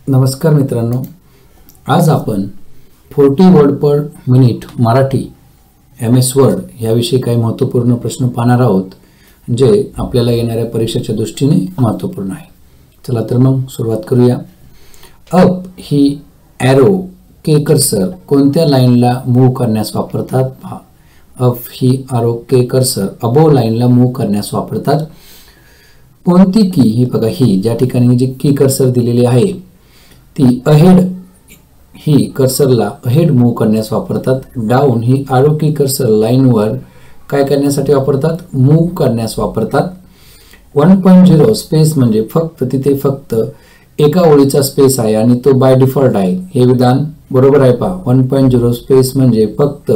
नमस्कार मित्रांनो, आज आपण 40 word per minute Marathi MS word याविषयी काही महत्त्वपूर्ण प्रश्न पाहणार आहोत, जे आपल्याला येणाऱ्या परीक्षेच्या दृष्टीने महत्त्वपूर्ण आहे। चला तर मग सुरुवात करूया। अप ही एरो के कर्सर कोणत्या लाईनला मूव्ह करण्यास वापरतात? पहा, अप ही एरो के कर्सर अबोव लाईनला मूव्ह करण्यास वापरतात। कोणती की ही बघा, ही ज्या ठिकाणी जी की कर्सर दिलेली आहे ती अहेड ही कर्सरला अहेड मूव्ह करण्यास वापरतात। डाऊन ही एरो की कर्सर लाईनवर काय करण्यासाठी वापरतात? मूव्ह करण्यास वापरतात। 1.0 स्पेस म्हणजे फक्त तिथे फक्त एका ओळीचा स्पेस आहे आणि तो बाय डिफॉल्ट आहे। हे विधान बरोबर आहे पहा। 1.0 स्पेस म्हणजे फक्त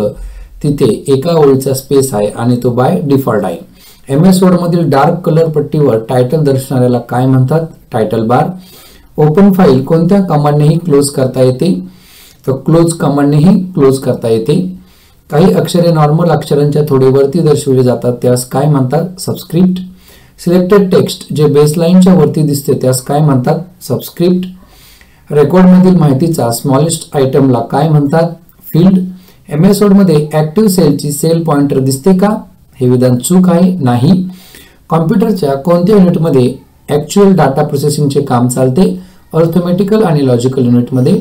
तिथे एका ओळीचा स्पेस आहे आणि तो बाय डिफॉल्ट आहे। MS वर्ड मधील डार्क कलर पट्टीवर टायटल दर्शवणाऱ्याला काय म्हणतात? टायटल बार। ओपन फाईल कोणत्या कमांडनेही क्लोज करता येते? तर क्लोज कमांडनेही क्लोज करता येते। काही अक्षरे नॉर्मल अक्षरांच्या थोडे वरती दर्शवले जातात, त्यास काय म्हणतात? सबस्क्रिप्ट। सिलेक्टेड टेक्स्ट जे बेसलाईनच्या वरती दिसते त्यास काय म्हणतात? सबस्क्रिप्ट। रेकॉर्ड मधील माहितीचा स्मॉलेस्ट आयटमला काय म्हणतात? फील्ड। MS वर्ड मध्ये ऍक्टिव्ह सेलची सेल पॉइंटर दिसते का? हे विधान चूक आहे, नाही। कॉम्प्युटरच्या कोणत्या युनिटमध्ये ऍक्च्युअल डाटा प्रोसेसिंगचे काम चालते? अर्थमेटिकल आणि लॉजिकल युनिटमध्ये।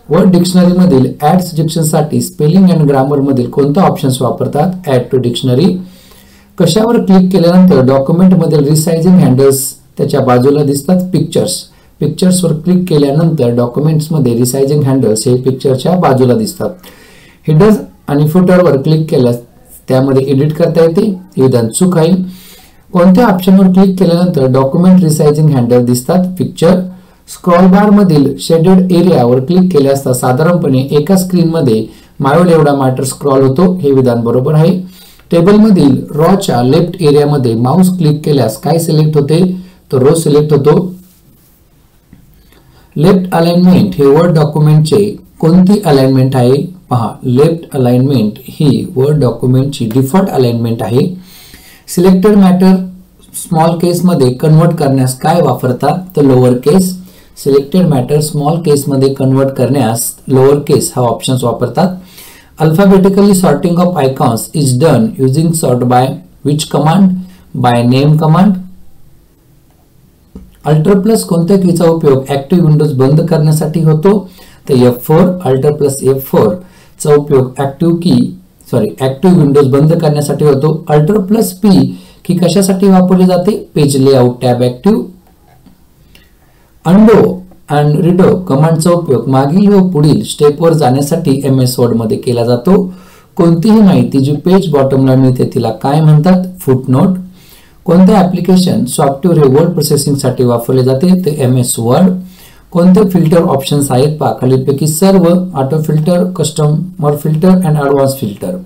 वर्ड डिक्शनरी मधील ऍड सजेशनसाठी स्पेलिंग अँड ग्रामर मधील कोणता ऑप्शन्स वापरतात? Add to dictionary. कशावर क्लिक केल्यानंतर डॉक्युमेंट मधील रिसाइजिंग हँडल्स त्याच्या बाजूला दिसतात? पिक्चर्स। पिक्चर्सवर क्लिक केल्यानंतर डॉक्युमेंट्स मध्ये रिसाइजिंग हँडल्स हे पिक्चरच्या बाजूला दिसतात। हेडर आणि फुटरवर क्लिक केल्यास त्यामध्ये एडिट करता येते, हे विधान चूक आहे। कोणत्या ऑप्शनवर क्लिक केल्यानंतर डॉक्युमेंट रिसाइजिंग हँडल दिसतात? पिक्चर। स्क्रॉल बार मधील शेडेड एरियावर क्लिक केले असता साधारणपणे एका स्क्रीन मध्ये मायोल एवढा मॅटर स्क्रॉल होतो, हे विधान बरोबर आहे। टेबल मधील रॉच्या लेफ्ट एरियामध्ये माउस क्लिक केल्यास काय सिलेक्ट होते? तर रो सिलेक्ट होतो। लेफ्ट अलाइनमेंट हे वर्ड डॉक्युमेंटचे कोणती अलाइनमेंट आहे? पहा, लेफ्ट अलाइनमेंट ही वर्ड डॉक्युमेंटची डिफॉल्ट अलाइनमेंट आहे। सिलेक्टेड मॅटर स्मॉल केस मध्ये कन्वर्ट करण्यास काय वापरतात? तर lower case. Selected matter small case मध्ये कन्वर्ट करण्यास लोअर केस हा ऑप्शन्स वापरतात। Alphabetically sorting of icons is done using sort by which command? By name command. Alter plus कोणत्या कीचा उपयोग ऍक्टिव्ह विंडोज बंद करण्यासाठी होतो? तर F4। अल्टर प्लस F4 चा उपयोग ऍक्टिव्ह विंडोज बंद करण्यासाठी होतो। अल्टर प्लस P की कशासाठी वापरली जाते? Page layout tab active. Undo and redo कमांडचा उपयोग मागील व पुढील स्टेपवर जाण्यासाठी MS वर्ड मध्ये केला जातो। कोणतीही माहिती जी पेज बॉटमला मिळते तिला काय म्हणतात? फुटनोट। कोणते ऍप्लिकेशन सॉफ्टवेअर हे वर्ड प्रोसेसिंग साठी वापरले जाते? ते MS वर्ड। कोणते फिल्टर ऑप्शन्स आहेत? पहा, खालीलपैकी सर्व। Auto filter, customer filter and advance filter.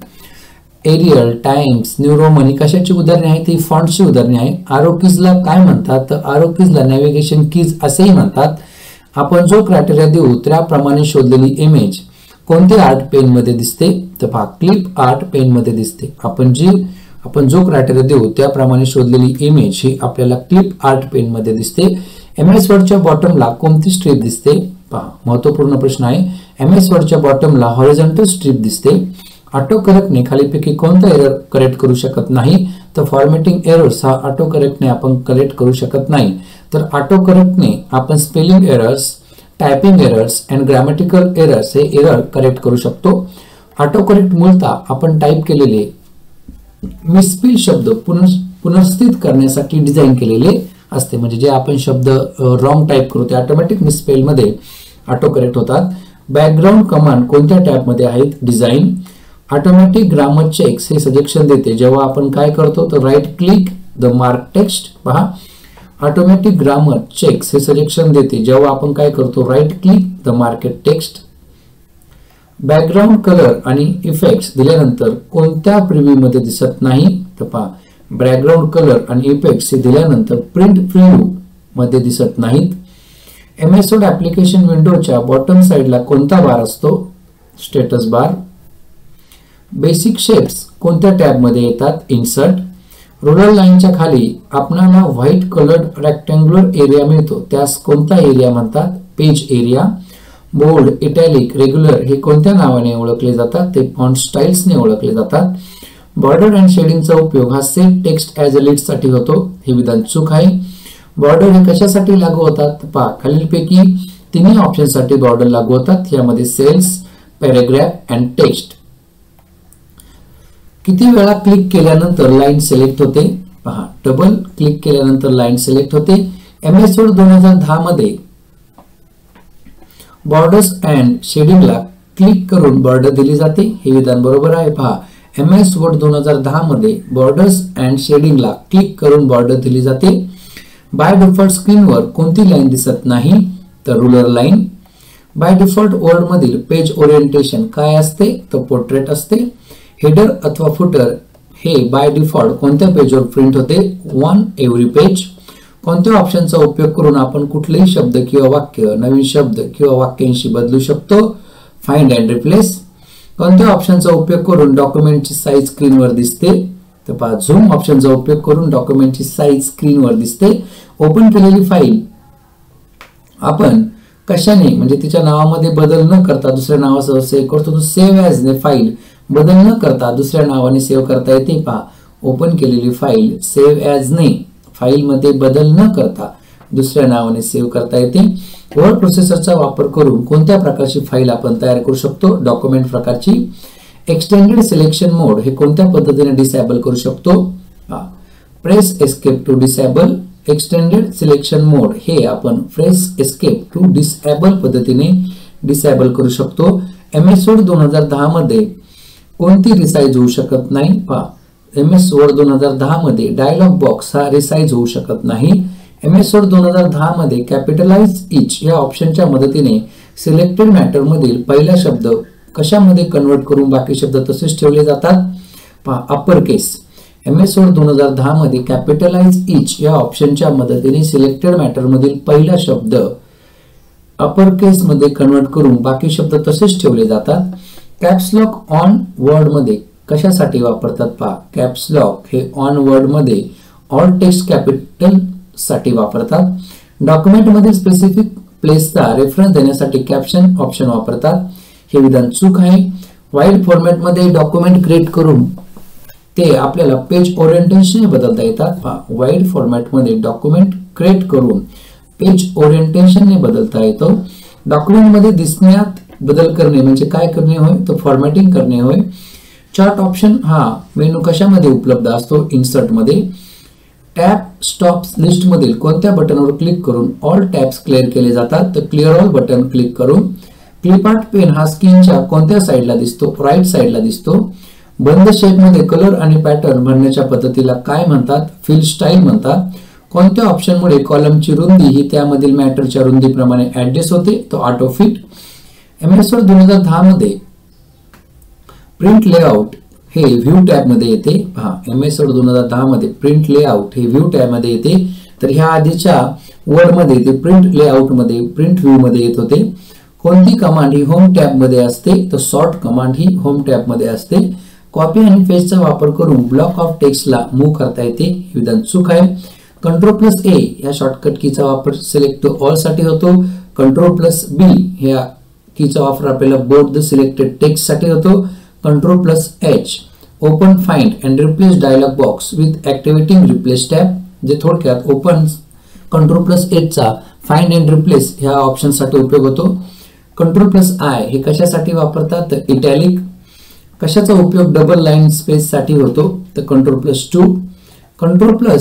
Arial, Times, New Roman ही कशाची उदाहरणे आहेत? ती फॉन्टची उदाहरणे आहे। आरो कीजला काय म्हणतात? तर आरो कीजला नॅव्हिगेशन कीज असेही म्हणतात। आपण जो क्रायटेरिया देऊ त्याप्रमाणे शोधलेली इमेज कोणत्या आर्ट पेन मध्ये दिसते? तर पहा, क्लिप आर्ट पेन मध्ये दिसते। आपण जो क्रायटेरिया देऊ त्याप्रमाणे शोधलेली इमेज ही आपल्याला क्लिप आर्ट पेन मध्ये दिसते। MS वर्डच्या बॉटमला कोणती स्ट्रीप दिसते? पहा, महत्त्वपूर्ण प्रश्न आहे। MS वर्डच्या बॉटमला हॉरिझॉन्टल स्ट्रीप दिसते। ऑटो करेक्टने खालीपैकी कोणता एरर करेक्ट करू शकत नाही? तर फॉर्मॅटिंग एरर्स हा ऑटो करेक्टने आपण करेक्ट करू शकत नाही। तर ऑटो करेक्टने आपण spelling errors, typing errors and grammatical errors हे एरर करेक्ट करू शकतो। ऑटो करेक्ट मूलतः आपण टाईप केलेले मिसस्पेल शब्द पुनर्स्थित करण्यासाठी डिझाइन केलेले असते, म्हणजे जे आपण शब्द रॉंग टाईप करू ते ऑटोमॅटिक मिसस्पेल मध्ये ऑटो करेक्ट होतात। बॅकग्राऊंड कमांड कोणत्या टॅब मध्ये आहेत? डिझाइन। ऑटोमॅटिक ग्रामर चेक्स हे सजेशन देते जेव्हा आपण काय करतो? तर right click the mark text. पहा, ऑटोमॅटिक ग्रामर चेक्स हे सजेशन देते जेव्हा आपण काय करतो? Right click the market text. Background colour आणि इफेक्ट्स दिल्यानंतर कोणत्या प्रिव्ह्यू मध्ये दिसत नाही? तर पहा, बॅकग्राऊंड कलर आणि इफेक्ट्स हे दिल्यानंतर प्रिंट प्रिव्ह्यू मध्ये दिसत नाहीत। MS वर्ड ऍप्लिकेशन विंडोच्या बॉटम साइडला कोणता बार असतो? Status bar. बेसिक शेप्स कोणत्या टॅब मध्ये येतात? इन्सर्ट। रुलर लाईनच्या खाली आपल्याला व्हाईट कलर्ड रेक्टँग्युलर एरिया मिळतो, त्यास कोणता एरिया म्हणतात? Page area. Bold, italic, regular हे कोणत्या नावाने ओळखले जातात? ते फॉन्ट स्टाईल्सने ओळखले जातात. बॉर्डर अँड शेडिंगचा उपयोग हा set text as a lead साठी होतो. हे विधान चूक आहे. बॉर्डर हे कशासाठी लागू होतात? पहा, खालीलपैकी तिन्ही ऑप्शन साठी बॉर्डर लागू होतात. यामध्ये सेल्स, पॅराग्राफ अँड टेक्स्ट. किती वेळा क्लिक केल्यानंतर लाईन सिलेक्ट होते? पहा, डबल क्लिक केल्यानंतर लाईन सिलेक्ट होते. MS वर्ड 2010 मध्ये बॉर्डर्स अँड शेडिंगला क्लिक करून बॉर्डर दिली जाते. हे विधान बरोबर आहे. पहा, MS वर्ड 2010 मध्ये बॉर्डर्स अँड शेडिंगला क्लिक करून बॉर्डर दिली जाते. बाय डिफॉल्ट स्क्रीनवर कोणती लाईन दिसत नाही? तर ruler line. By default word मधील पेज ओरिएंटेशन काय असते? तर पोर्ट्रेट असते. हेडर अथवा फुटर हे बाय डिफॉल्ट कोणत्या पेजवर प्रिंट होते? One every page. कोणत्या ऑप्शनचा उपयोग करून आपण कुठलेही शब्द किंवा वाक्य नवीन शब्द किंवा वाक्यांशी बदलू शकतो? Find and replace. कोणत्या ऑप्शनचा उपयोग करून डॉक्युमेंटची साईज स्क्रीनवर दिसते? तर पहा, झूम ऑप्शनचा उपयोग करून डॉक्युमेंटची साईज स्क्रीनवर दिसते. ओपन केलेली फाईल आपण कशाने म्हणजे तिच्या नावामध्ये बदल न करता दुसऱ्या नावासह सेव्ह करतो? तो सेव्ह ॲज ने फाईल बदल न करता दुसऱ्या नावाने सेव्ह करता येते. पहा, ओपन केलेली फाईल सेव्ह ॲज ने फाईल मध्ये बदल न करता दुसऱ्या नावाने सेव्ह करता येते. वर्ड प्रोसेसरचा वापर करून कोणत्या प्रकारची फाईल आपण तयार करू शकतो? डॉक्युमेंट प्रकारची. एक्सटेंडेड सिलेक्शन मोड हे कोणत्या पद्धतीने डिसेबल करू शकतो? Press escape to disable. Extended selection mode हे आपण प्रेस एस्केप टू डिसेबल पद्धतीने डिसेबल करू शकतो. MS वर्ड 2010 मध्ये कोणती रिसाइज होऊ शकत नाही? पहा, MS वर्ड 2010 मध्ये डायलॉग बॉक्स हा रिसाइज होऊ शकत नाही. MS वर्ड 2010 मध्ये कॅपिटलाइज इच या ऑप्शनच्या मदतीने सिलेक्टेड मॅटर मधील पहिला शब्द कशामध्ये कन्वर्ट करून बाकी शब्द तसेच ठेवले जातात? पहा, अप्पर केस. MS वर्ड 2010 मध्ये कॅपिटलाइज इच या ऑप्शनच्या मदतीने सिलेक्टेड मॅटर मधील पहिला शब्द अपर केस मध्ये कन्वर्ट करून बाकी शब्द तसेच ठेवले जातात. कॅप्स लॉक ऑन वर्ड मध्ये कशासाठी वापरतात? पहा, कॅप्स लॉक हे ऑन वर्ड मध्ये ऑल टेक्स्ट कॅपिटल साठी वापरतात. डॉक्युमेंट मधील स्पेसिफिक प्लेसचा रेफरन्स देण्यासाठी कॅप्शन ऑप्शन वापरतात. हे विधान चूक आहे. वाईड फॉर्मॅट मध्ये डॉक्युमेंट क्रिएट करून ते आपल्याला पेज ओरिएंटेशन बदलता येतात. पहा, वाईड फॉर्मॅट मध्ये डॉक्युमेंट क्रिएट करून पेज ओरिएंटेशन ने बदलता येतो. डॉक्युमेंट मध्ये दिसण्यात बदल करणे म्हणजे काय करणे होय? तर फॉर्मॅटिंग करणे होय. चार्ट ऑप्शन हा मेनू कशामध्ये उपलब्ध असतो? इन्सर्ट मध्ये. टॅब स्टॉप लिस्ट मधील कोणत्या बटनवर क्लिक करून ऑल टॅब्स क्लिअर केले जातात? तर क्लिअर ऑल बटन क्लिक करून. क्लिप आर्ट पेन हा स्क्रीनच्या कोणत्या साइडला दिसतो? राईट साइडला दिसतो. बंद शेप मध्ये कलर आणि पॅटर्न भरण्याच्या पद्धतीला काय म्हणतात? फिल स्टाईल म्हणतात. कोणत्या ऑप्शन मुळे कॉलमची रुंदी ही त्यामधील मॅटरच्या रुंदीप्रमाणे ऍडजस्ट होते? तो ऑटो फिट. MS वर्ड 2010 मध्ये प्रिंट लेआउट हे व्ह्यू टॅब मध्ये येते. पहा, MS वर्ड 2010 मध्ये प्रिंट लेआउट हे व्ह्यू टॅब मध्ये येते. तर ह्या आधीच्या वर्ड मध्ये ते प्रिंट लेआउट मध्ये प्रिंट व्ह्यू मध्ये येत होते. कोणती कमांड ही होम टॅब मध्ये असते? तर सॉर्ट कमांड ही होम टॅब मध्ये असते. कॉपी आणि पेस्टचा वापर करून ब्लॉक ऑफ टेक्स्टला मूव्ह करता येते. हे विधान चूक आहे. Ctrl+A या शॉर्टकट कीचा वापर सिलेक्ट टू ऑल साठी होतो. Ctrl+B या कीचा वापर आपल्याला बोथ द सिलेक्टेड टेक्स्ट साठी होतो. Ctrl+H open find and replace dialog box with activating replace tab. जे थोडक्यात ओपन Ctrl+H चा फाइंड अँड रिप्लेस ह्या ऑप्शन साठी उपयोग होतो. Ctrl+I हे कशासाठी वापरतात? तर इटॅलिक. कशाचा उपयोग डबल लाईन स्पेस साठी होतो? तर Ctrl+2. Ctrl+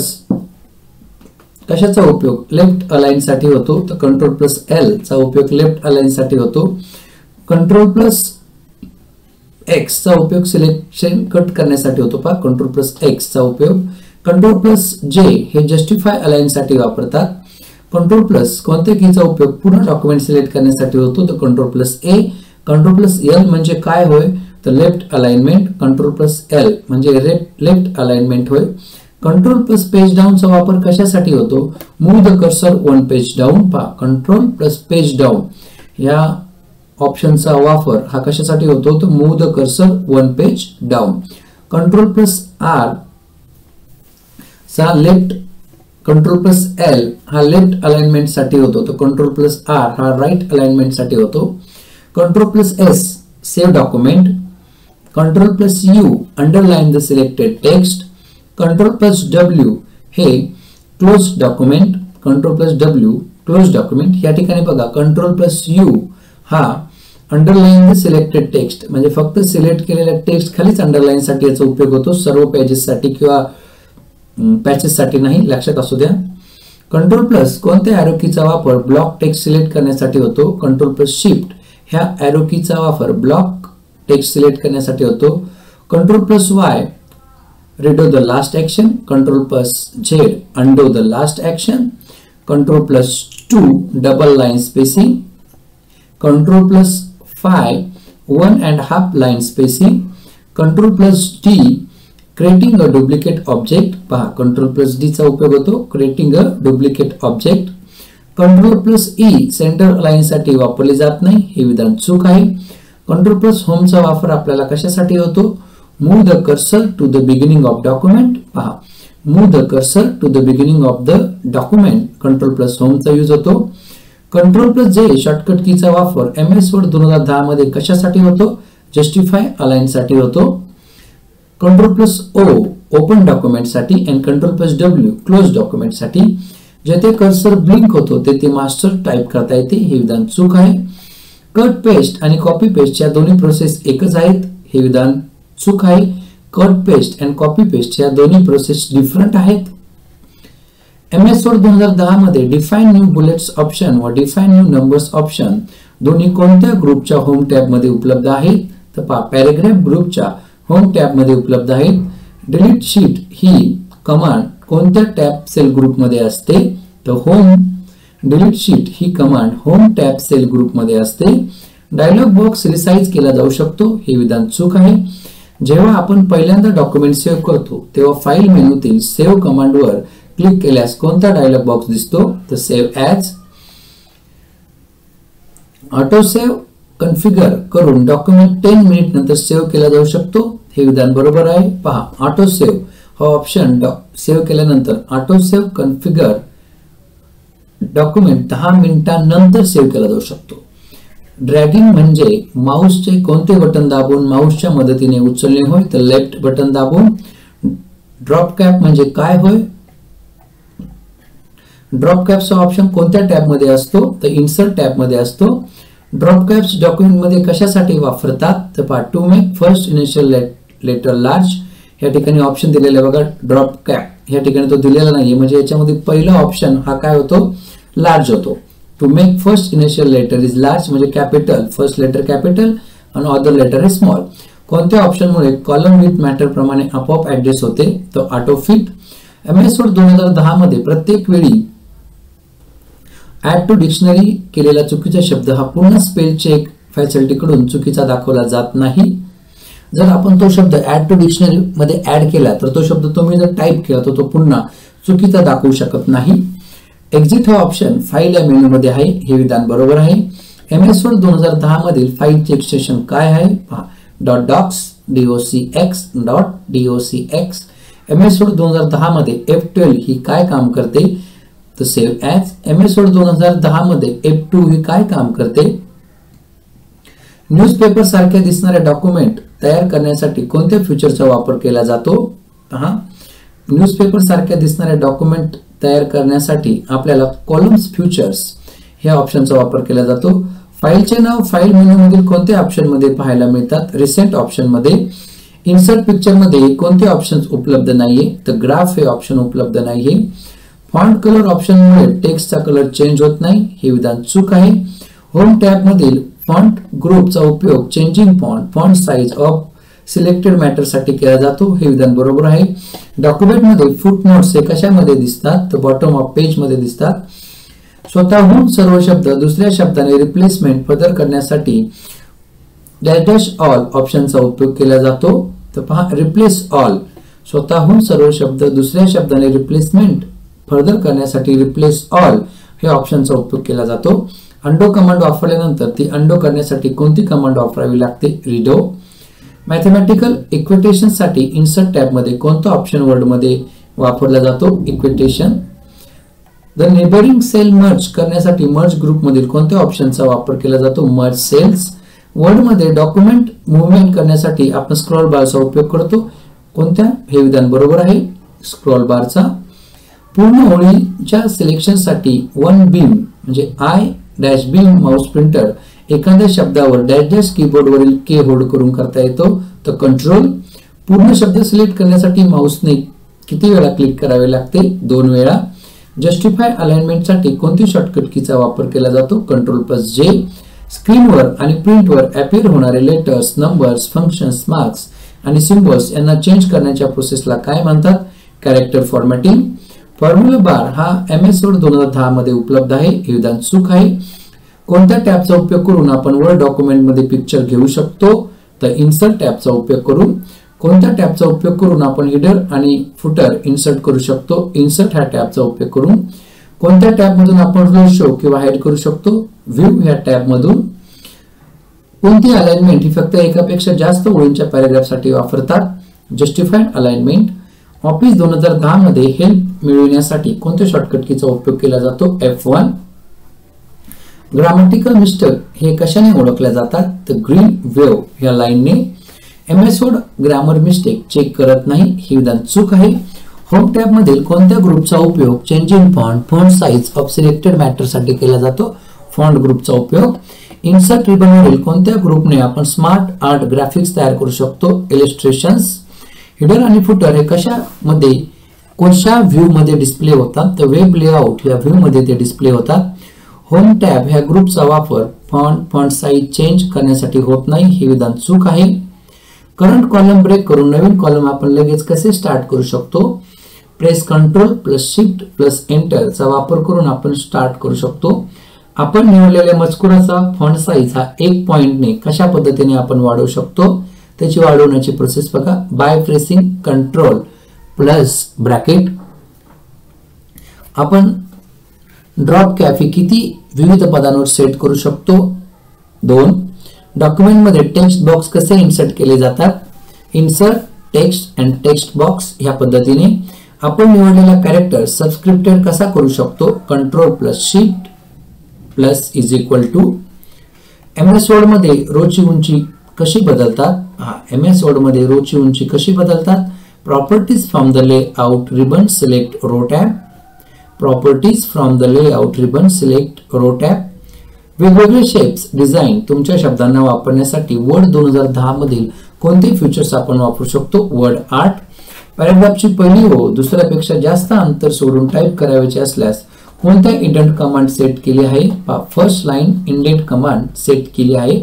कशाचा उपयोग लेफ्ट अलाइन साठी होतो? तर Ctrl+L चा उपयोग लेफ्ट अलाइन साठी होतो. Ctrl+X चा उपयोग सिलेक्शन कट करण्यासाठी होतो. पहा, Ctrl+X चा उपयोग. Ctrl+J हे जस्टिफाय अलाइन साठी वापरतात. Ctrl+ कोणत्या कीचा उपयोग पूर्ण डॉक्युमेंट सिलेक्ट करण्यासाठी होतो? तर Ctrl+A. Ctrl+L म्हणजे काय होय? तर लेफ्ट अलाइनमेंट. Ctrl+L म्हणजे लेफ्ट अलाइनमेंट होय. Ctrl+ पेज डाऊन चा वापर कशासाठी होतो? Move the cursor one page down. पहा, Ctrl+ पेज डाऊन या ऑप्शनचा वापर हा कशासाठी होतो? तर move the cursor one page down. Ctrl+R चा लेफ्ट कंट्रोल प्लस एल हा लेफ्ट अलाइनमेंट साठी होतो, तर कंट्रोल प्लस आर हा राइट अलाइनमेंट साठी होतो. Control plus S save document. Control plus you underline the selected text. Control plus W हे close document. Control plus W close document. या ठिकाणी बघा कंट्रोल प्लस यू हा अंडरलाइन द सिलेक्टेड टेक्स्ट, म्हणजे फक्त select केलेल्या टेक्स्ट खालीच underline साठी याचा उपयोग होतो, सर्व पेजेस साठी किंवा पॅचेस साठी नाही, लक्षात असू द्या. कंट्रोल प्लस कोणत्या एरो कीचा वापर ब्लॉक टेक्स्ट सिलेक्ट करण्यासाठी होतो. कंट्रोल प्लस शिफ्ट ह्या एरो कीचा वापर ब्लॉक टेक्स्ट सिलेक्ट करण्यासाठी होतो. Control plus y redo the last action. Control plus Z undo the last action. Control plus 2 double line spacing. Control plus 5 1.5 line spacing. Control plus D creating a duplicate object. पहा Control plus D चा उपयोग होतो creating a duplicate object. Control plus E center align साठी वापरले जात नाही, हे विधान चूक आहे. Control plus home चा वापर आपल्याला कशासाठी होतो. Move the cursor to the beginning of document. पहा move the cursor to the beginning of the document. Control plus home चा यूज होतो. Control plus J शॉर्टकट कीचा वापर MS Word 2010 मध्ये कशासाठी होतो. जस्टिफाय अलाइन साठी होतो. Control plus O open document साठी and Control plus W close document साठी. जेथे कर्सर ब्लिंक होतो तेथे मास्टर टाइप करता येते, हे विधान चूक आहे. कट पेस्ट आणि कॉपी पेस्ट या दोन्ही प्रोसेस एकच आहेत, हे विधान चूक आहे. कट पेस्ट आणि कॉपी पेस्ट या दोन्ही प्रोसेस डिफरंट आहेत. MS Word 2010 मध्ये डिफाइन न्यू बुलेट्स ऑप्शन व डिफाइन न्यू नंबर्स ऑप्शन दोन्ही कोणत्या ग्रुपच्या होम टॅब मध्ये उपलब्ध आहेत. तर पहा पॅराग्राफ ग्रुपच्या होम टॅब मध्ये उपलब्ध आहेत. डिलीट शीट ही कमांड कोणत्या टॅब सेल ग्रुप मध्ये असते. तर होम डिलीट शीट ही command home tab cell group मध्ये असते. डायलॉग बॉक्स रिसाइज केला जाऊ शकतो, हे विधान चूक आहे. जेव्हा आपण पहिल्यांदा डॉक्युमेंट सेव्ह करतो तेव्हा फाइल मेनूतील सेव्ह कमांड वर क्लिक केल्यास कोणता डायलॉग बॉक्स दिसतो. तर save as. Auto save configure करून डॉक्युमेंट 10 मिनिट नंतर सेव्ह केला जाऊ शकतो, हे विधान बरोबर आहे. पहा ऑटो सेव्ह हा ऑप्शन सेव्ह केल्यानंतर ऑटो सेव्ह कॉन्फिगर डॉक्युमेंट 10 मिनिटांनंतर सेव्ह केला जाऊ शकतो. ड्रॅगिंग म्हणजे माऊसचे कोणते बटन दाबून माऊसच्या मदतीने उचलणे होय. तर लेफ्ट बटन दाबून. ड्रॉप कॅप म्हणजे काय होय. ड्रॉप कॅपचा ऑप्शन कोणत्या टॅब मध्ये असतो. तर इन्सर्ट टॅब मध्ये असतो. ड्रॉप कॅप्स डॉक्युमेंट मध्ये कशासाठी वापरतात. तर पहा to make first initial letter large या ठिकाणी ऑप्शन दिलेला आहे बघा. ड्रॉप कॅप या ठिकाणी तो दिलेला नाहीये, म्हणजे याच्यामध्ये पहिला ऑप्शन हा काय होतो लार्ज होतो. To make first initial letter is large म्हणजे कॅपिटल, फर्स्ट लेटर कॅपिटल आणि अदर लेटर इज स्मॉल. कोणत्या ऑप्शन मुळे कॉलम विथ मॅटर प्रमाणे आपोआप ऍडजस्ट होते. तो ऑटो फिट. MS Word 2010 मध्ये प्रत्येक वेळी ऍड टू डिक्शनरी केलेला चुकीचा शब्द हा पुन्हा स्पेल चेक फॅसिलिटी कडून चुकीचा दाखवला जात नाही. जर आपण तो शब्द ऍड टू डिक्शनरी मध्ये ऍड केला तर तो शब्द तुम्ही जर टाइप केला तर तो पुन्हा चुकीचा दाखवू शकत नाही. एक्झिट हा ऑप्शन फाईल या मेनू मध्ये आहे, हे विधान बरोबर आहे. MS Word 2010 मधील फाईलचे एक्सटेन्शन काय आहे. पहा .docs .docx. MS Word 2010 मध्ये F12 ही काय काम करते. तर सेव्ह ॲज. MS Word 2010 मध्ये F2 ही काय काम करते. न्यूजपेपर सारख्या दिसणाऱ्या डॉक्युमेंट तयार करण्यासाठी कोणत्या फीचरचा वापर केला जातो. पहा न्यूजपेपर सारख्या दिसणाऱ्या डॉक्युमेंट तयार करण्यासाठी आपल्याला कॉलम्स फ्युचर्स ह्या ऑप्शनचा वापर केला जातो. फाईलचे नाव फाईल मेनू मधील कोणत्या ऑप्शन मध्ये पाहायला मिळतात. रिसेंट ऑप्शन मध्ये. इन्सर्ट पिक्चर मध्ये कोणते ऑप्शन्स उपलब्ध नाहीये. तर ग्राफ हे ऑप्शन उपलब्ध नाहीये. फॉन्ट कलर ऑप्शन मुळे टेक्स्टचा कलर चेंज होत नाही, हे विधान चूक आहे. होम टॅब मधील फॉन्ट ग्रुपचा उपयोग changing font size of selected matter साठी केला जातो, हे विधान बरोबर आहे. डॉक्युमेंट मध्ये फुटनोट्स हे कशामध्ये दिसतात. तर बॉटम ऑफ पेज मध्ये दिसतात. स्वतःहून सर्व शब्द दुसऱ्या शब्दाने रिप्लेसमेंट फर्दर करण्यासाठी डॅश ऑल ऑप्शनचा उपयोग केला जातो. तर पहा रिप्लेस ऑल. स्वतःहून सर्व शब्द दुसऱ्या शब्दाने रिप्लेसमेंट फर्दर करण्यासाठी रिप्लेस ऑल हे ऑप्शनचा उपयोग केला जातो. अंडो कमांड वापरल्यानंतर ती अंडो करण्यासाठी कोणती कमांड वापरावी लागते. रिडो. मॅथमॅटिकल इक्वेटेशन साठी इन्सर्ट टॅब मध्ये कोणता ऑप्शन वर्ड मध्ये वापरला जातो. Equation. The neighboring cell merge करण्यासाठी मर्ज ग्रुप मधील कोणत्या ऑप्शनचा वापर केला जातो? Merge cells. वर्ड मध्ये डॉक्युमेंट मुव्हमेंट करण्यासाठी आपण स्क्रॉल बारचा उपयोग करतो. कोणत्या? हे विधान बरोबर आहे, स्क्रॉल बारचा. पूर्ण ओळीच्या सिलेक्शनसाठी वन बीम म्हणजे I dash beam mouse printer एखाद्या शब्दावर डॅश डॅश कीबोर्डवरील के होल्ड करून करता येतो, तर कंट्रोल. पूर्ण शब्द सिलेक्ट करण्यासाठी माउसने किती वेळा क्लिक करावे लागते? 2 वेळा. जस्टिफाय अलाइनमेंटसाठी कोणती शॉर्टकट कीचा वापर केला जातो? Ctrl+J. स्क्रीनवर आणि प्रिंटवर अपीअर होणारे लेटर्स, नंबर्स, फंक्शन्स, मार्क्स आणि सिम्बॉल्स यांना चेंज करण्याच्या प्रोसेसला काय म्हणतात? Character formatting. फॉर्म्युला बार हा MS वर्ड 2010 मध्ये उपलब्ध आहे, हे विधान चूक आहे. कोणत्या टॅबचा उपयोग करून आपण वर्ड डॉक्युमेंट मध्ये पिक्चर घेऊ शकतो? तर इन्सर्ट टॅबचा उपयोग करून. कोणत्या टॅबचा उपयोग करून आपण हेडर आणि फुटर इन्सर्ट करू शकतो? इन्सर्ट ह्या टॅबचा उपयोग करून. कोणत्या टॅब मधून आपण रो शो किंवा हाईड करू शकतो? व्ह्यू ह्या टॅब मधून. कोणती अलाइनमेंट ही फक्त एकापेक्षा जास्त ओळींच्या पॅराग्राफसाठी वापरतात? Justified alignment. ऑफिस 2010 मध्ये हेल्प मिळविण्यासाठी कोणत्या शॉर्टकट कीचा उपयोग केला जातो? F1. ग्रामॅटिकल मिस्टेक हे कशाने ओळखल्या जातात? तर ग्रीन वेव्ह या लाईनने. MS word grammar mistake check करत नाही, हे विधान चूक आहे. होम टॅब मधील कोणत्या ग्रुपचा उपयोग changing font size of selected matter साठी केला जातो? फॉन्ट ग्रुपचा उपयोग. इन्सर्ट रिबन वरील कोणत्या ग्रुपने आपण स्मार्ट आर्ट ग्राफिक्स तयार करू शकतो? इलिस्ट्रेशन्स. हेडर आणि फुटर हे कशामध्ये कोणत्या व्ह्यू मध्ये डिस्प्ले होतात? तर वेब लेआउट या व्ह्यू मध्ये ते डिस्प्ले होतात. होम टॅब ह्या ग्रुपचा वापर फॉन्ट साइज चेंज करण्यासाठी होत नाही, हे विधान चूक आहे. करंट कॉलम ब्रेक करून नवीन कॉलम आपण लगेच कसे स्टार्ट करू शकतो? प्रेस Ctrl+Shift+Enter चा वापर करून आपण स्टार्ट करू शकतो. आपण निवडलेल्या मजकुराचा फॉन्ट साइज हा 1 पॉइंटने कशा पद्धतीने आपण वाढवू शकतो? त्याची वाढवण्याची प्रोसेस बघा. By pressing Ctrl+. आपण ड्रॉप कॅप ही किती विविध पदांवर सेट करू शकतो? 2. डॉक्युमेंट मध्ये टेक्स्ट बॉक्स कसे इन्सर्ट केले जातात? Insert text and text box ह्या पद्धतीने. आपण निवडलेला कॅरेक्टर सबस्क्रिप्टेड कसा करू शकतो? Ctrl+Shift+ MS वर्ड मध्ये रोची उंची कशी बदलतात? MS वर्ड मध्ये रोची उंची कशी बदलतात? Properties from the layout ribbon select row tab. Properties from the layout ribbon select row tab. वेगवेगळे शेप्स डिझाइन तुमच्या शब्दांना वापरण्यासाठी वर्ड 2010 मधील कोणते फीचर्स आपण वापरू शकतो? Word art. पॅराग्राफची पहिली ओळ दुसऱ्यापेक्षा जास्त अंतर सोडून टाइप करायचे असल्यास कोणत्या इंडेंट कमांड सेट केली आहे? First line indent command set केली आहे.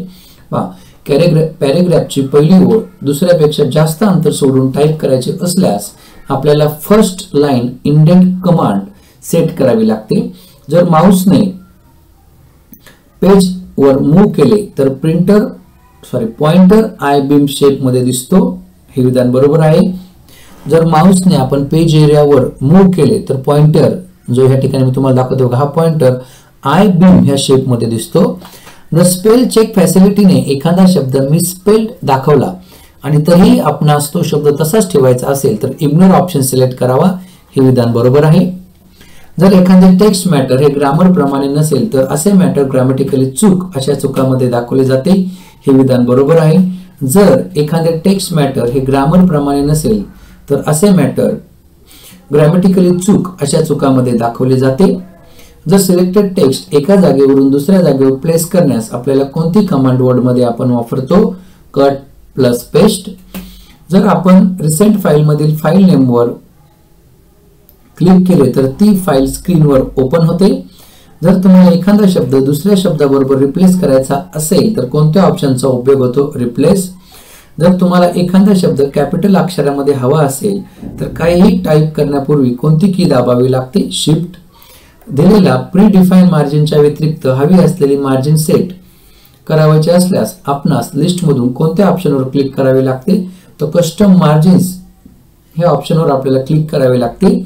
पॅराग्राफची पहिली ओळ दुसऱ्यापेक्षा जास्त अंतर सोडून टाइप करायचे असल्यास आपल्याला first line indent command set करावी लागते. जर माउसने पेज वर मूव्ह केले तर पॉइंटर आय बीम शेप मध्ये दिसतो, हे विधान बरोबर आहे. जर माउसने आपण पेज एरियावर मूव्ह केले तर पॉइंटर जो ह्या ठिकाणी मी तुम्हाला दाखवतो हा पॉइंटर आय बीम ह्या शेप मध्ये दिसतो. जर स्पेल चेक फॅसिलिटीने एखादा शब्द मिसस्पेल्ड दाखवला आणि तरीही आपणास तो शब्द तसाच ठेवायचा असेल तर इग्नोर ऑप्शन सिलेक्ट करावा, हे विधान बरोबर आहे. जर एखादे टेक्स्ट मॅटर हे ग्रामर प्रमाणे नसेल तर असे मॅटर ग्रामॅटिकली चूक अशा चुकामध्ये दाखवले जाते, हे विधान बरोबर आहे. जर एखादे टेक्स्ट मॅटर हे ग्रामर प्रमाणे नसेल तर असे मॅटर ग्रामॅटिकली चूक अशा चुकामध्ये दाखवले जाते. जर सिलेक्टेड टेक्स्ट एका जागेवरून दुसऱ्या जागेवर प्लेस करण्यास आपल्याला कोणती कमांड वर्ड मध्ये आपण वापरतो? कट+पेस्ट. जर आपण रिसेंट फाईल मधील फाईल नेमवर क्लिक केले तर ती फाईल स्क्रीनवर ओपन होते. जर तुम्हाला एखादा शब्द दुसऱ्या शब्दाबरोबर रिप्लेस करायचा असेल तर कोणत्या ऑप्शनचा उपयोग होतो? रिप्लेस. जर तुम्हाला एखादा शब्द कॅपिटल अक्षरामध्ये हवा असेल तर काहीही टाइप करण्यापूर्वी कोणती की दाबावी लागते? शिफ्ट. दिलेल्या प्री डिफाईन मार्जिनच्या व्यतिरिक्त हवी असलेली मार्जिन सेट करायचे असल्यास आपणास लिस्ट मधून कोणत्या ऑप्शनवर क्लिक करावे लागते? तर कस्टम मार्जिन्स ह्या ऑप्शनवर आपल्याला क्लिक करावे लागते.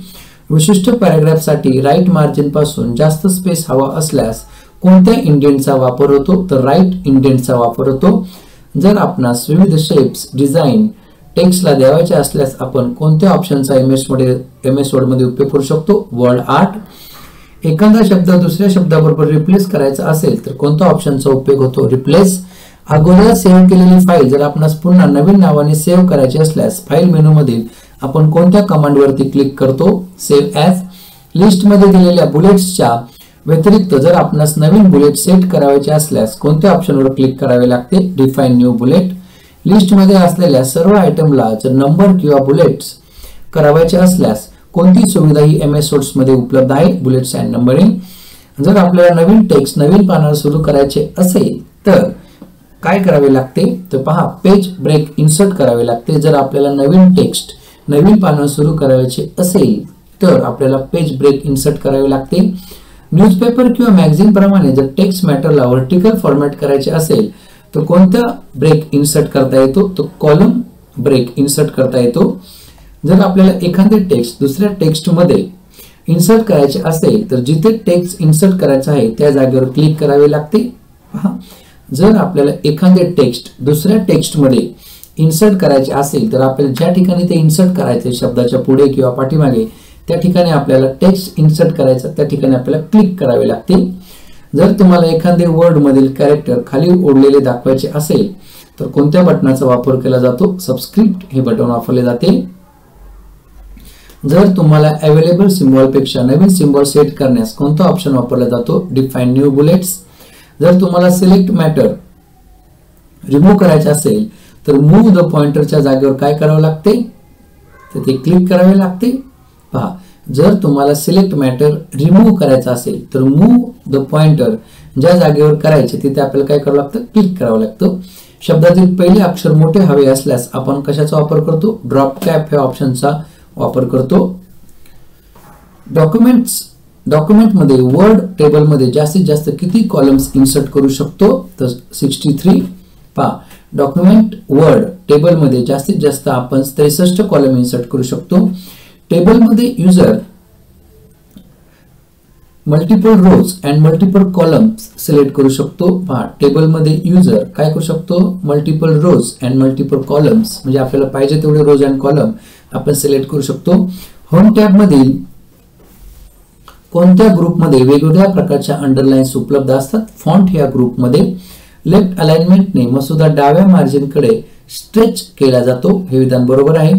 विशिष्ट पॅराग्राफ साठी राईट मार्जिन पासून जास्त स्पेस हवा असल्यास कोणत्या इंडेंटचा वापर होतो? तर राईट इंडेंटचा वापर होतो. जर आपणास विविध शेप्स डिझाइन टेक्स्टला द्यावायचे असल्यास आपण कोणत्या ऑप्शनचा MS वर्ड मध्ये उपयोग करू शकतो? Word art. एखादा शब्द दुसऱ्या शब्दाबरोबर रिप्लेस करायचा असेल तर कोणत्या ऑप्शनचा उपयोग होतो? रिप्लेस. अगोदर सेव्ह केलेली फाईल जर आपणास पुन्हा नवीन नावाने सेव्ह करायची असल्यास फाईल मेनू मधील आपण कोणत्या कमांड वरती क्लिक करतो? Save as. लिस्ट मध्ये दिलेल्या बुलेट्सच्या व्यतिरिक्त जर आपणास नवीन बुलेट सेट करायचे असल्यास कोणत्या ऑप्शनवर क्लिक करावे लागते? Define new bullet. लिस्ट मध्ये असलेल्या सर्व आयटमला जर नंबर किंवा बुलेट्स करावायचे असल्यास कोणती सुविधा ही MS Words मध्ये उपलब्ध आहे? Bullets and numbering. जर आपल्याला नवीन टेक्स्ट नवीन पानावर सुरू करायचे असेल तर काय करावे लागते? तर पहा, पेज ब्रेक इन्सर्ट करावे लागते. जर आपल्याला नवीन टेक्स्ट नवीन पानावर सुरू करायचे असेल तर आपल्याला पेज ब्रेक इन्सर्ट करावे लागते. न्यूजपेपर किंवा मॅगझिन प्रमाणे जर टेक्स्ट मॅटरला व्हर्टिकल फॉर्मॅट करायचे असेल तर कोणता ब्रेक इन्सर्ट करता येतो? तो कॉलम ब्रेक इन्सर्ट करता येतो. जर आपल्याला एखादे टेक्स्ट दुसऱ्या टेक्स्ट मध्ये इन्सर्ट करायचे असेल तर जिथे टेक्स्ट इन्सर्ट करायचा आहे त्या जागेवर क्लिक करावे लागते. पहा, जर आपल्याला एखादे टेक्स्ट दुसऱ्या टेक्स्ट मध्ये इन्सर्ट करायचे असेल तर आपल्याला ज्या ठिकाणी ते इन्सर्ट करायचे शब्दाच्या पुढे किंवा पाठीमागे त्या ठिकाणी आपल्याला टेक्स्ट इन्सर्ट करायचा त्या ठिकाणी आपल्याला क्लिक करावे लागते. जर तुम्हाला एखादे वर्ड मधील कॅरेक्टर खाली ओढलेले दाखवायचे असेल तर कोणत्या बटनाचा वापर केला जातो? सबस्क्रिप्ट हे बटन वापरले जाते. जर तुम्हाला अवेलेबल सिम्बॉल पेक्षा नवीन सिम्बॉल सेट करण्यास कोणता ऑप्शन वापरला जातो? Define new bullets. जर तुम्हाला सिलेक्ट मॅटर रिमूव्ह करायचे असेल तर मूव्ह द पॉइंटरच्या जागेवर काय करावे लागते? तर ते क्लिक करावे लागते. पहा, जर तुम्हाला सिलेक्ट मॅटर रिमूव्ह करायचा असेल तर मूव्ह द पॉइंटर ज्या जागेवर करायचे तिथे आपल्याला काय करावं लागतं? क्लिक करावं लागतं. शब्दातील पहिले अक्षर मोठे हवे असल्यास आपण कशाचा वापर करतो? ड्रॉप कॅप ह्या ऑप्शनचा वापर करतो. डॉक्युमेंट मध्ये वर्ड टेबल मध्ये जास्तीत जास्त किती कॉलम्स इन्सर्ट करू शकतो? तर 63. पहा, डॉक्युमेंट वर्ड टेबल मध्ये जास्तीत जास्त आपण 63 कॉलम इन्सर्ट करू शकतो. टेबल मध्ये user multiple rows and multiple columns select करू शकतो. पहा, टेबल मध्ये युजर काय करू शकतो? Multiple rows and multiple columns म्हणजे आपल्याला पाहिजे तेवढे रोज अँड कॉलम आपण सिलेक्ट करू शकतो. होम टॅब मधील कोणत्या ग्रुपमध्ये वेगवेगळ्या प्रकारच्या अंडरलाइन्स उपलब्ध असतात? फॉन्ट या ग्रुपमध्ये. लेफ्ट अलाइनमेंटने मसुदा डाव्या मार्जिन कडे स्ट्रेच केला जातो. हे विधान बरोबर आहे.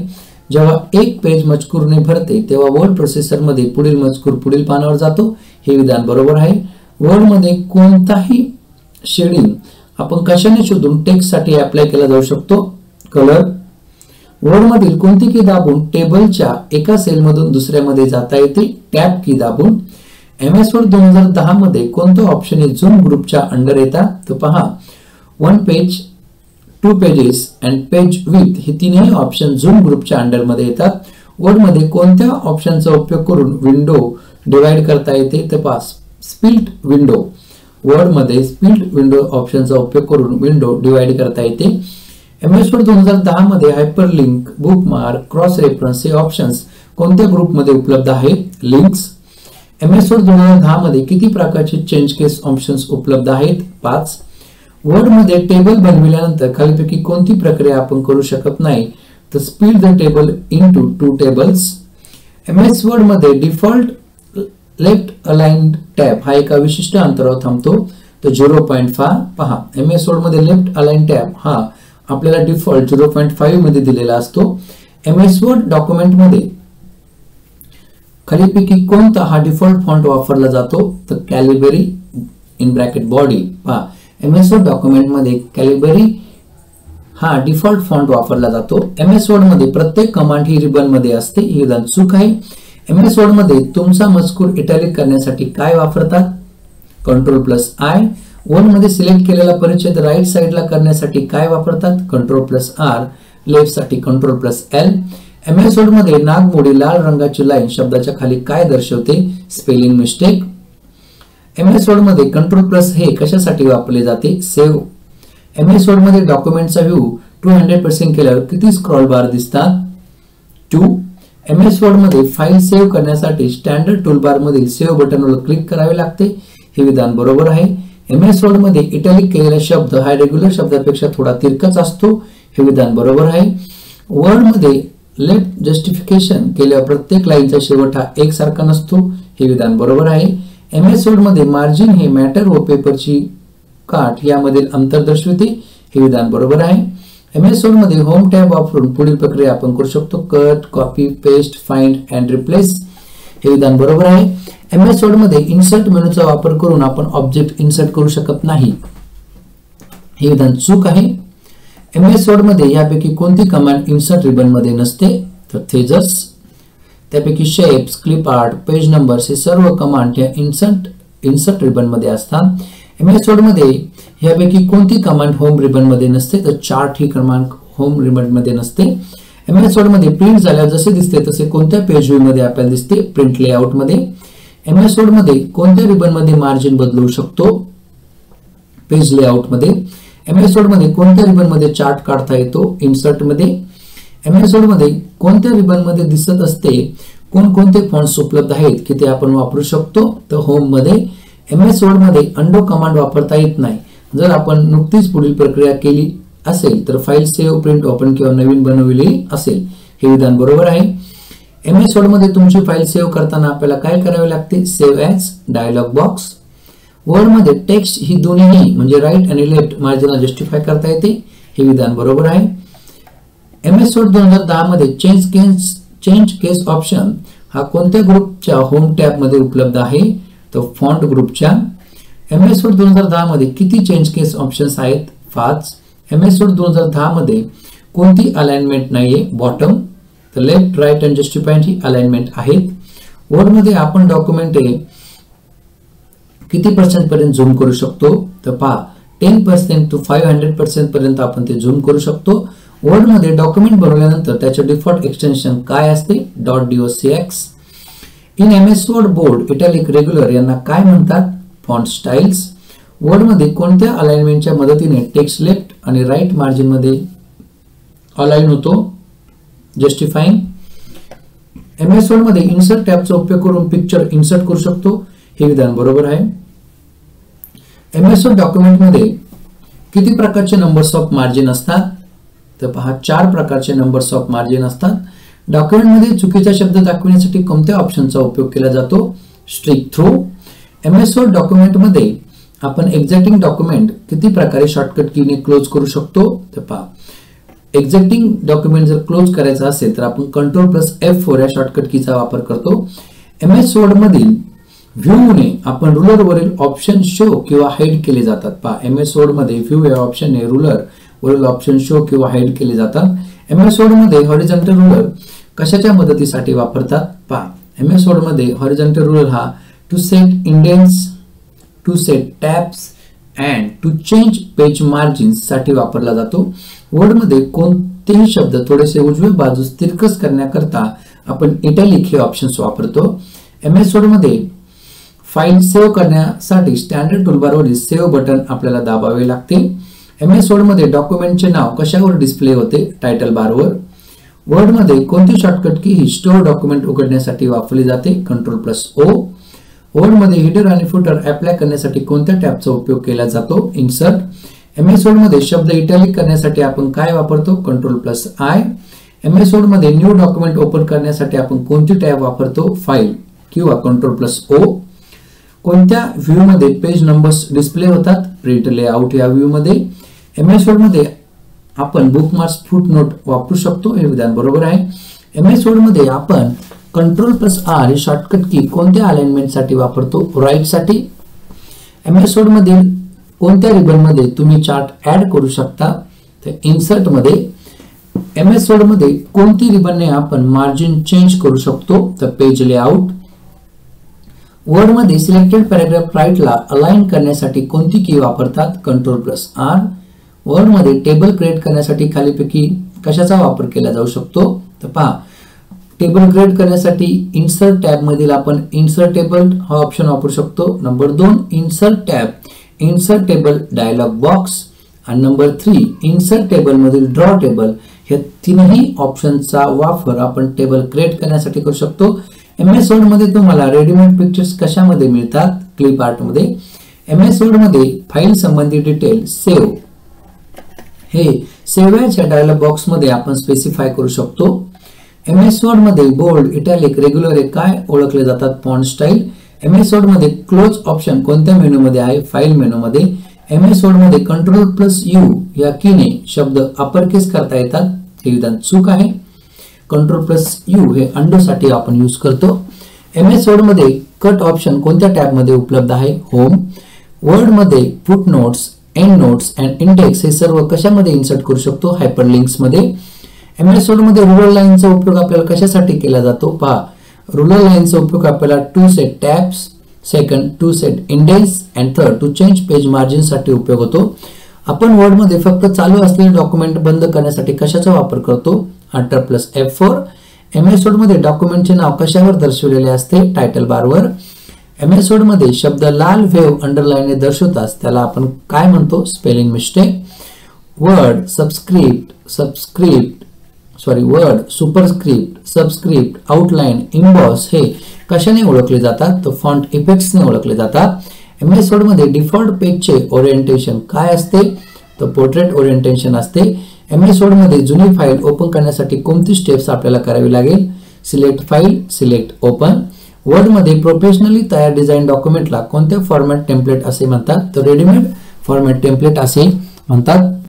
जेव्हा एक पेज मजकूरने भरते तेव्हा वर्ड प्रोसेसर मध्ये पुढील मजकूर पुढील पानावर जातो. हे विधान बरोबर आहे. वर्ड मध्ये कोणताही शेडिंग आपण कशाने शोधून टेक्स्ट साठी अप्लाय केला जाऊ शकतो? कलर. वर्ड मधील कोणती की दाबून टेबलच्या एका सेल मधून दुसऱ्यामध्ये जाता येते? टॅब की दाबून. MS Word 2010 मध्ये कोणतं ऑप्शन हे झूम ग्रुपच्या अंडर येतात? तर पहा, 1 page, 2 pages and page with हे तीनही ऑप्शन झूम ग्रुपच्या अंडर मध्ये येतात. वर्ड मध्ये कोणत्या ऑप्शनचा उपयोग करून विंडो डिवाइड करता येते? तर पहा, स्प्लिट विंडो. वर्ड मध्ये स्प्लिट विंडो ऑप्शनचा उपयोग करून विंडो डिवाइड करता येते. MS Word 2010 मध्ये हायपरलिंक, बुकमार्क, क्रॉस रेफरन्स हे ऑप्शन्स कोणत्या ग्रुपमध्ये उपलब्ध आहेत? लिंक्स. MS Word 2010 मध्ये किती प्रकारचे चेंज केस ऑप्शन्स उपलब्ध आहेत? 5. वर्ड मध्ये टेबल बनविल्यानंतर खालीपैकी कोणती प्रक्रिया आपण करू शकत नाही? तर split the table into 2 tables. MS Word मध्ये डिफॉल्ट लेफ्ट अलाइन्ड टॅब हा एका विशिष्ट अंतरावर थांबतो. तर 0.5. पहा, MS Word मध्ये लेफ्ट अलाइन्ड टॅब हा आपल्याला डिफॉल्ट 0.5 मध्ये दिलेला असतो. MS Word डॉक्युमेंट मध्ये खालीपैकी कोणता हा डिफॉल्ट फॉन्ट वापरला जातो? तर कॅलिबरी इन ब्रॅकेट बॉडी. पहा, MS Word डॉक्युमेंट मध्ये कॅलिबरी हा डिफॉल्ट फॉन्ट वापरला जातो. MS Word मध्ये प्रत्येक कमांड ही रिबन मध्ये असते. हे विधान चूक आहे. MS Word मध्ये तुमचा मजकूर इटॅलिक करण्यासाठी काय वापरतात? Ctrl+I. वर्ड मध्ये सिलेक्ट केलेला परिच्छेद राईट साइडला करण्यासाठी काय वापरतात? Ctrl+R. लेफ्ट साठी Ctrl+L. MS Word मध्ये नागमोडी लाल रंगाची लाईन शब्दाच्या खाली काय दर्शवते? Spelling mistake. MS Word मध्ये Ctrl+ हे कशासाठी वापरले जाते? सेव्ह. MS Word मध्ये डॉक्युमेंटचा व्ह्यू 200% केल्यावर किती स्क्रॉल बार दिसतात? 2. MS Word मध्ये फाईल सेव्ह करण्यासाठी स्टँडर्ड टूलबार मधील सेव्ह बटनवर क्लिक करावे लागते. हे विधान बरोबर आहे. MS Word मध्ये इटॅलिक केलेला शब्द हा रेग्युलर शब्दापेक्षा थोडा तिरकाच असतो. हे विधान बरोबर आहे. वर्ड मध्ये लेफ्ट जस्टिफिकेशन केल्यावर प्रत्येक लाईनचा शेवट हा एकसारखा नसतो. हे विधान बरोबर आहे. MS वर्ड मध्ये मार्जिन हे मॅटर व पेपरची काठ यामधील अंतर दर्शविते, हे विधान बरोबर आहे. MS वर्ड मध्ये होम टॅब वापरून पुढील प्रक्रिया आपण करू शकतो, cut, copy, paste, find and replace, हे विधान बरोबर आहे. MS वर्ड मध्ये इन्सर्ट मेनूचा वापर करून आपण ऑब्जेक्ट इन्सर्ट करू शकत नाही, हे विधान चूक आहे. MS वर्ड मध्ये यापैकी कोणती कमांड इन्सर्ट रिबन मध्ये नसते, तर थेजर्स. त्यापैकी shapes, clip art, page numbers हे सर्व कमांड या इन्सर्ट रिबन मध्ये असतात. MS वर्ड मध्ये यापैकी कोणती कमांड होम रिबन मध्ये नसते, तर चार्ट ही कमांड होम रिबन मध्ये नसते. MS वर्ड मध्ये प्रिंट झाल्यावर जसे दिसते तसे कोणत्या पेज व्ह्यू मध्ये आपल्याला दिसते, प्रिंट लेआउट मध्ये. MS वर्ड मध्ये कोणत्या रिबन मध्ये मार्जिन बदलू शकतो, पेज लेआउट मध्ये. MS वर्ड मध्ये कोणत्या रिबन मध्ये चार्ट काढता येतो, इन्सर्ट मध्ये. MS वर्ड मध्ये कोणत्या रिबन मध्ये दिसत असते कोणकोणते फॉन्ट्स उपलब्ध आहेत की ते आपण वापरू शकतो, तर होम मध्ये. MS वर्ड मध्ये अंडो कमांड वापरता येत नाही. जर आपण नुकतीच पुढील प्रक्रिया केली असेल तर फाईल सेव्ह, प्रिंट, ओपन किंवा नवीन बनवली असेल, हे विधान बरोबर आहे. MS वर्ड मध्ये तुमची फाईल सेव्ह करताना आपल्याला काय करावे लागते, save as dialog box. Word मध्ये टेक्स्ट ही दोन्ही म्हणजे राईट आणि लेफ्ट मार्जिनला जस्टिफाय करता येते, हे विधान बरोबर आहे. MS वर्ड 2010 मध्ये चेंज केस ऑप्शन हा कोणत्या ग्रुपच्या होम टॅब मध्ये उपलब्ध आहे, तर फॉन्ट ग्रुपच्या. MS वर्ड 2010 मध्ये किती चेंज केस ऑप्शन्स आहेत, 5. MS वर्ड 2010 मध्ये कोणती अलाइनमेंट नाहीये, बॉटम. तर लेफ्ट, राईट आणि जस्टिफाईड ही अलाइनमेंट आहेत. वर्ड मध्ये आपण डॉक्युमेंट किती % पर्यंत झूम करू शकतो, तर पहा 10% to 500% पर्यंत आपण ते झूम करू शकतो. वर्ड मध्ये डॉक्युमेंट बनवल्यानंतर त्याचे डिफॉल्ट एक्सटेन्शन काय असते, .docx. In MS word bold, italic, regular यांना काय म्हणतात, फॉन्ट स्टाईल्स. वर्ड मध्ये कोणत्या अलाइनमेंटच्या मदतीने टेक्स्ट लेफ्ट आणि राईट मार्जिन मध्ये अलाइन होतो, जस्टिफाईंग. MS वर्ड मध्ये इन्सर्ट टॅबचा उपयोग करून पिक्चर इन्सर्ट करू शकतो, हे विधान बरोबर आहे. MS वर्ड डॉक्युमेंट मध्ये किती प्रकारचे नंबर्स ऑफ मार्जिन असतात, तर पहा 4 प्रकारचे नंबर्स ऑफ मार्जिन असतात. डॉक्युमेंट मध्ये चुकीचा शब्द दाखवण्यासाठी कोणत्या ऑप्शनचा उपयोग केला जातो, strike through. MS word document मध्ये आपण एक्झिस्टिंग डॉक्युमेंट किती प्रकारे शॉर्टकट कीने क्लोज करू शकतो, तर पहा एक्झिस्टिंग डॉक्युमेंट जर क्लोज करायचा असेल तर आपण Ctrl+F4 या शॉर्टकट कीचा वापर करतो. MS वर्ड मधील व्ह्यू ने आपण रुलर वरील ऑप्शन शो किंवा हाईड केले जातात. पहा MS वर्ड मध्ये व्ह्यू या ऑप्शनने रुलर वरील ऑप्शन शो किंवा हाईड केले जातात. MS वर्ड मध्ये हॉरिझॉन्टल रुलर कशाच्या मदतीसाठी वापरतात, पहा MS वर्ड मध्ये हॉरिझॉन्टल रुलर हा to set indents, to set tabs and to change page margins साठी वापरला जातो. वर्ड मध्ये कोणतेही शब्द थोडेसे उजव्या बाजूस तिरकस करण्याकरता आपण इटॅलिक हे ऑप्शन्स वापरतो. MS वर्ड मध्ये फाईल सेव्ह करण्यासाठी स्टँडर्ड टूलबारवरील सेव्ह बटन आपल्याला दाबावे लागते. MS वर्ड मध्ये डॉक्युमेंटचे नाव कशावर डिस्प्ले होते, टायटल बारवर. वर्ड मध्ये कोणती शॉर्टकट की ही स्टोअर डॉक्युमेंट उघडण्यासाठी वापरली जाते, Ctrl+O. वर्ड मध्ये हेडर आणि फुटर अप्लाय करण्यासाठी कोणत्या टॅबचा उपयोग केला जातो, इन्सर्ट. MS वर्ड मध्ये शब्द इटॅलिक करण्यासाठी आपण काय वापरतो, Ctrl+I. MS वर्ड मध्ये न्यू डॉक्युमेंट ओपन करण्यासाठी आपण कोणती टॅब वापरतो, फाईल किंवा Ctrl+O. कोणत्या व्ह्यू मध्ये पेज नंबर्स डिस्प्ले होतात, प्रिंट लेआउट या व्ह्यू मध्ये. MS वर्ड मध्ये आपण बुकमार्क्स, फुटनोट वापरू शकतो, हे विधान बरोबर आहे. MS वर्ड मध्ये आपण Ctrl+R ही शॉर्टकट की कोणत्या अलाइनमेंट साठी वापरतो, राईट साठी. MS वर्ड मध्ये कोणत्या रिबन मध्ये तुम्ही चार्ट ऍड करू शकता, तर इन्सर्ट मध्ये. MS वर्ड मध्ये कोणती रिबनने आपण मार्जिन चेंज करू शकतो, तर पेज लेआउट. वर्ड मध्ये सिलेक्टेड पॅराग्राफ राईटला अलाइन करण्यासाठी कोणती की वापरतात, Ctrl+R. वर्ड मध्ये टेबल क्रिएट करण्यासाठी खालीपैकी कशाचा वापर केला जाऊ शकतो, तर पहा टेबल क्रिएट करण्यासाठी इन्सर्ट टॅब मधील आपण इन्सर्ट टेबल हा ऑप्शन वापरू शकतो. Number 2 insert tab, insert table dialog box. आणि नंबर 3 इन्सर्ट टेबल मधील ड्रॉ टेबल. हे तीनही ऑप्शनचा वापर आपण टेबल क्रिएट करण्यासाठी करू शकतो. MS वर्ड मध्ये तुम्हाला रेडीमेड पिक्चर्स कशामध्ये मिळतात, क्लिप आर्ट मध्ये. MS वर्ड मध्ये फाईल संबंधी डिटेल सेव्ह हे सेव्ह ॲज या डायलॉग बॉक्स मध्ये आपण स्पेसिफाय करू शकतो. MS वर्ड मध्ये बोल्ड, इटॅलिक, रेग्युलर हे काय ओळखले जातात, फॉन्ट स्टाईल. MS Word मध्ये क्लोज ऑप्शन कोणत्या मेनूमध्ये आहे? फाईल मेनूमध्ये. MS Word मध्ये Ctrl+U या कीने शब्द अपर केस करता येतात, हे विधान चूक आहे. Ctrl+U हे अंडो साठी आपण यूज करतो. MS Word मध्ये कट ऑप्शन कोणत्या टॅब मध्ये उपलब्ध आहे? होम. वर्ड मध्ये footnotes, end notes and index हे सर्व कशामध्ये इन्सर्ट करू शकतो? हायपरलिंक्स मध्ये. MS Word मध्ये रुलर लाईनचा उपयोग आपल्याला कशासाठी केला जातो? पहा, रुलर लाईनचा उपयोग आपल्याला to set tabs, second to set index and third to change page margin साठी उपयोग होतो. आपण वर्ड मध्ये फक्त चालू असलेले डॉक्युमेंट बंद करण्यासाठी कशाचा वापर करतो? Alt+F4. MS Word मध्ये डॉक्युमेंटचे नाव कशावर दर्शवलेले असते? टायटल बारवर. MS Word मध्ये शब्द लाल वेव्ह अंडरलाईनने दर्शवतात, त्याला आपण काय म्हणतो? Spelling mistake. Word word superscript, subscript, outline, emboss हे कशाने ओळखले जातात? तर फॉन्ट इफेक्ट्सने ओळखले जातात. MS Word मध्ये डिफॉल्ट पेजचे ओरिएंटेशन काय असते? तर पोर्ट्रेट ओरिएंटेशन असते. MS Word मध्ये जुनी फाईल ओपन करण्यासाठी कोणती स्टेप्स आपल्याला करावी लागेल? Select file, select open. Word मध्ये प्रोफेशनली तयार डिझाइन डॉक्युमेंटला कोणत्या फॉर्मॅट टेम्पलेट असे म्हणतात? तर रेडीमेड फॉर्मॅट टेम्पलेट असे म्हणतात.